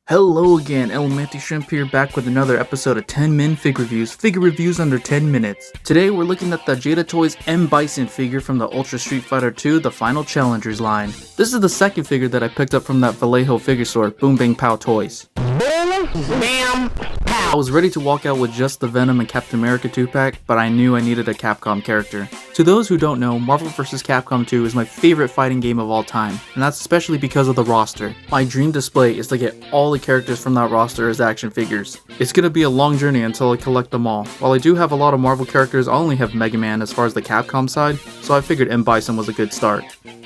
Hello again, Elementary Shrimp here, back with another episode of 10 Minfig Reviews, figure reviews under 10 minutes. Today we're looking at the Jada Toys M Bison figure from the Ultra Street Fighter 2 The Final Challengers line. This is the second figure that I picked up from that Vallejo figure store, Boom Bang Pow Toys. Bam! I was ready to walk out with just the Venom and Captain America 2-pack, but I knew I needed a Capcom character. To those who don't know, Marvel vs. Capcom 2 is my favorite fighting game of all time, and that's especially because of the roster. My dream display is to get all the characters from that roster as action figures. It's gonna be a long journey until I collect them all. While I do have a lot of Marvel characters, I only have Mega Man as far as the Capcom side, so I figured M Bison was a good start.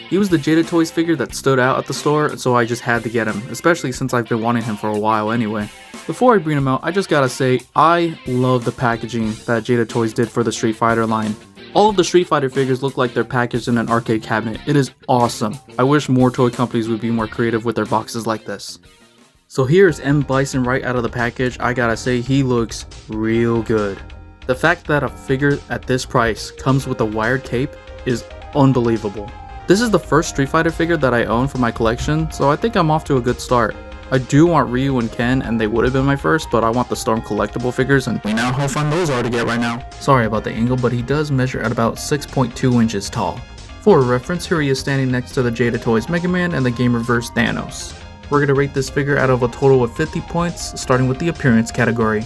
He was the Jada Toys figure that stood out at the store, so I just had to get him, especially since I've been wanting him for a while anyway. Before I bring him out, I just gotta say, I love the packaging that Jada Toys did for the Street Fighter line. All of the Street Fighter figures look like they're packaged in an arcade cabinet. It is awesome. I wish more toy companies would be more creative with their boxes like this. So here's M Bison right out of the package. I gotta say, he looks real good. The fact that a figure at this price comes with a wired cape is unbelievable. This is the first Street Fighter figure that I own for my collection, so I think I'm off to a good start. I do want Ryu and Ken, and they would have been my first, but I want the Storm collectible figures, and we know how fun those are to get right now. Sorry about the angle, but he does measure at about 6.2 inches tall. For reference, here he is standing next to the Jada Toys Mega Man and the Game Reverse Thanos. We're gonna rate this figure out of a total of 50 points, starting with the appearance category.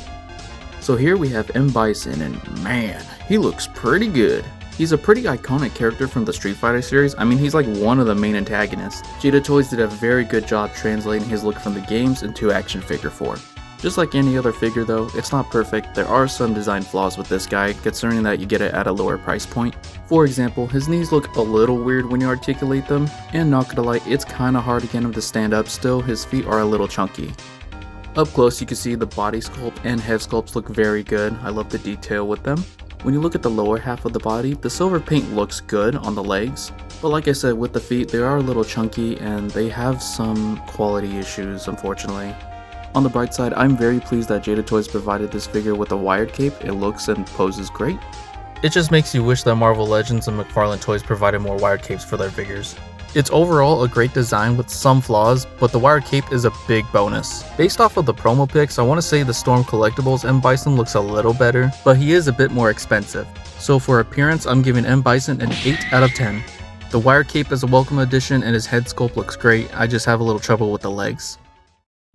So here we have M Bison, and man, he looks pretty good. He's a pretty iconic character from the Street Fighter series. I mean, he's like one of the main antagonists. Jada Toys did a very good job translating his look from the games into action figure form. Just like any other figure though, it's not perfect. There are some design flaws with this guy, considering that you get it at a lower price point. For example, his knees look a little weird when you articulate them, and not gonna lie, it's kinda hard to get him to stand up still. His feet are a little chunky. Up close you can see the body sculpt and head sculpts look very good. I love the detail with them. When you look at the lower half of the body, the silver paint looks good on the legs, but like I said, with the feet, they are a little chunky and they have some quality issues, unfortunately. On the bright side, I'm very pleased that Jada Toys provided this figure with a wired cape. It looks and poses great. It just makes you wish that Marvel Legends and McFarlane Toys provided more wired capes for their figures. It's overall a great design with some flaws, but the wired cape is a big bonus. Based off of the promo pics, I want to say the Storm Collectibles M Bison looks a little better, but he is a bit more expensive. So for appearance, I'm giving M Bison an 8 out of 10. The wired cape is a welcome addition and his head sculpt looks great. I just have a little trouble with the legs.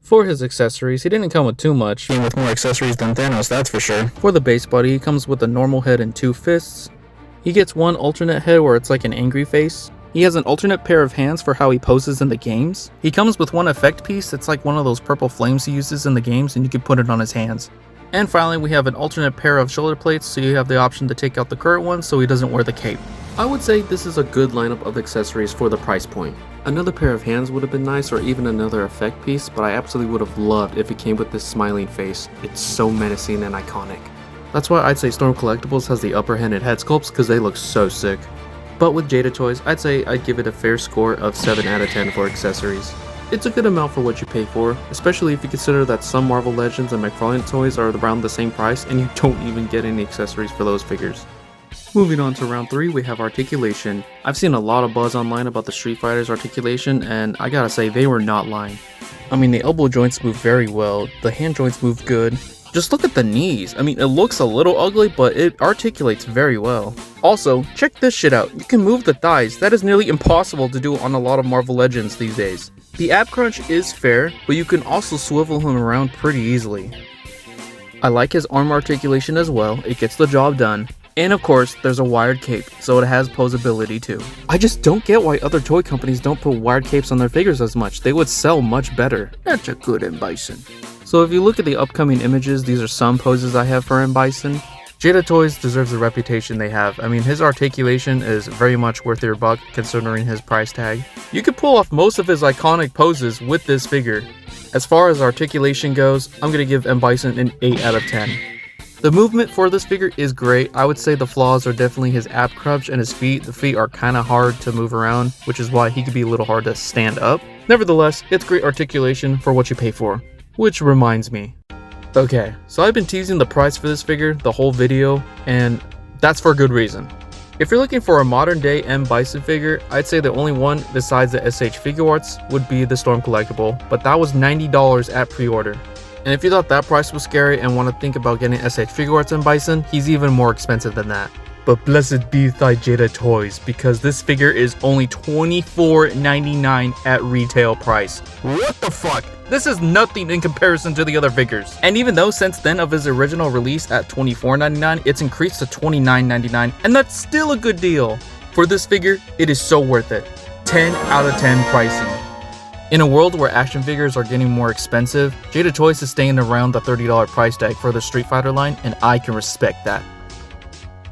For his accessories, he didn't come with too much. Came with more accessories than Thanos, that's for sure. For the base body, he comes with a normal head and 2 fists. He gets one alternate head where it's like an angry face. He has an alternate pair of hands for how he poses in the games. He comes with one effect piece that's like one of those purple flames he uses in the games, and you can put it on his hands. And finally, we have an alternate pair of shoulder plates, so you have the option to take out the current one so he doesn't wear the cape. I would say this is a good lineup of accessories for the price point. Another pair of hands would have been nice, or even another effect piece, but I absolutely would have loved if it came with this smiling face. It's so menacing and iconic. That's why I'd say Storm Collectibles has the upper hand in head sculpts, because they look so sick. But with Jada Toys, I'd say I'd give it a fair score of 7 out of 10 for accessories. It's a good amount for what you pay for, especially if you consider that some Marvel Legends and McFarlane Toys are around the same price and you don't even get any accessories for those figures. Moving on to round 3, we have articulation. I've seen a lot of buzz online about the Street Fighter's articulation, and I gotta say, they were not lying. I mean, the elbow joints move very well, the hand joints move good. Just look at the knees. I mean, it looks a little ugly, but it articulates very well. Also, check this shit out. You can move the thighs. That is nearly impossible to do on a lot of Marvel Legends these days. The ab crunch is fair, but you can also swivel him around pretty easily. I like his arm articulation as well. It gets the job done. And of course, there's a wired cape, so it has posability too. I just don't get why other toy companies don't put wired capes on their figures as much. They would sell much better. That's a good M Bison. So if you look at the upcoming images, these are some poses I have for M Bison. Jada Toys deserves the reputation they have. I mean, his articulation is very much worth your buck considering his price tag. You could pull off most of his iconic poses with this figure. As far as articulation goes, I'm gonna give M Bison an 8 out of 10. The movement for this figure is great. I would say the flaws are definitely his ab crunch and his feet. The feet are kind of hard to move around, which is why he could be a little hard to stand up. Nevertheless, it's great articulation for what you pay for. Which reminds me. Okay, so I've been teasing the price for this figure the whole video, and that's for good reason. If you're looking for a modern day M Bison figure, I'd say the only one besides the SH Figure Arts would be the Storm Collectible, but that was $90 at pre-order. And if you thought that price was scary and want to think about getting SH Figure Arts M Bison, he's even more expensive than that. But blessed be thy Jada toys, because this figure is only $24.99 at retail price. What the fuck? This is nothing in comparison to the other figures. And even though since then of his original release at $24.99, it's increased to $29.99, and that's still a good deal. For this figure, it is so worth it. 10 out of 10 pricing. In a world where action figures are getting more expensive, Jada Toys is staying around the $30 price tag for the Street Fighter line, and I can respect that.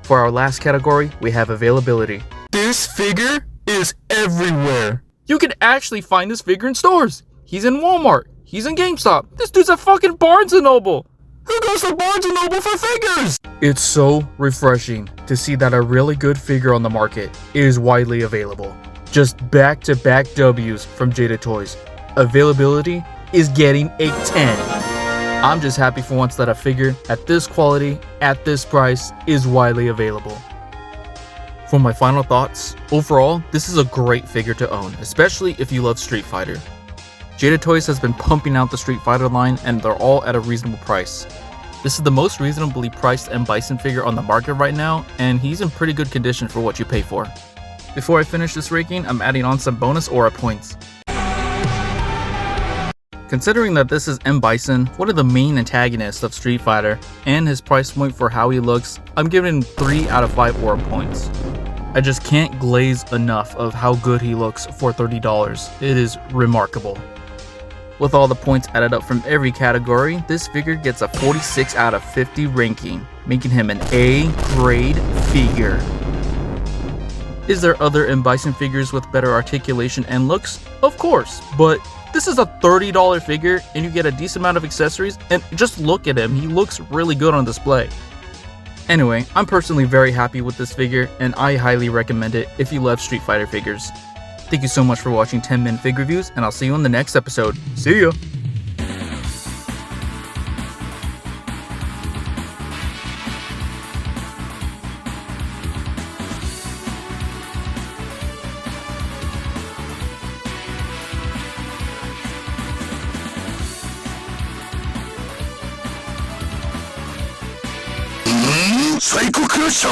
For our last category, we have availability. This figure is everywhere. You can actually find this figure in stores. He's in Walmart. He's in GameStop. This dude's at fucking Barnes & Noble. Who goes to Barnes & Noble for figures? It's so refreshing to see that a really good figure on the market is widely available. Just back-to-back W's from Jada Toys. Availability is getting a 10. I'm just happy for once that a figure at this quality, at this price, is widely available. For my final thoughts, overall, this is a great figure to own, especially if you love Street Fighter. Jada Toys has been pumping out the Street Fighter line, and they're all at a reasonable price. This is the most reasonably priced M Bison figure on the market right now, and he's in pretty good condition for what you pay for. Before I finish this ranking, I'm adding on some bonus aura points. Considering that this is M Bison, one of the main antagonists of Street Fighter, and his price point for how he looks, I'm giving him 3 out of 5 aura points. I just can't glaze enough of how good he looks for $30. It is remarkable. With all the points added up from every category, this figure gets a 46 out of 50 ranking, making him an A grade figure. Is there other M Bison figures with better articulation and looks? Of course, but this is a $30 figure and you get a decent amount of accessories, and just look at him, he looks really good on display. Anyway, I'm personally very happy with this figure, and I highly recommend it if you love Street Fighter figures. Thank you so much for watching 10 Minfig Reviews, and I'll see you in the next episode. See ya! Psycho Crusher!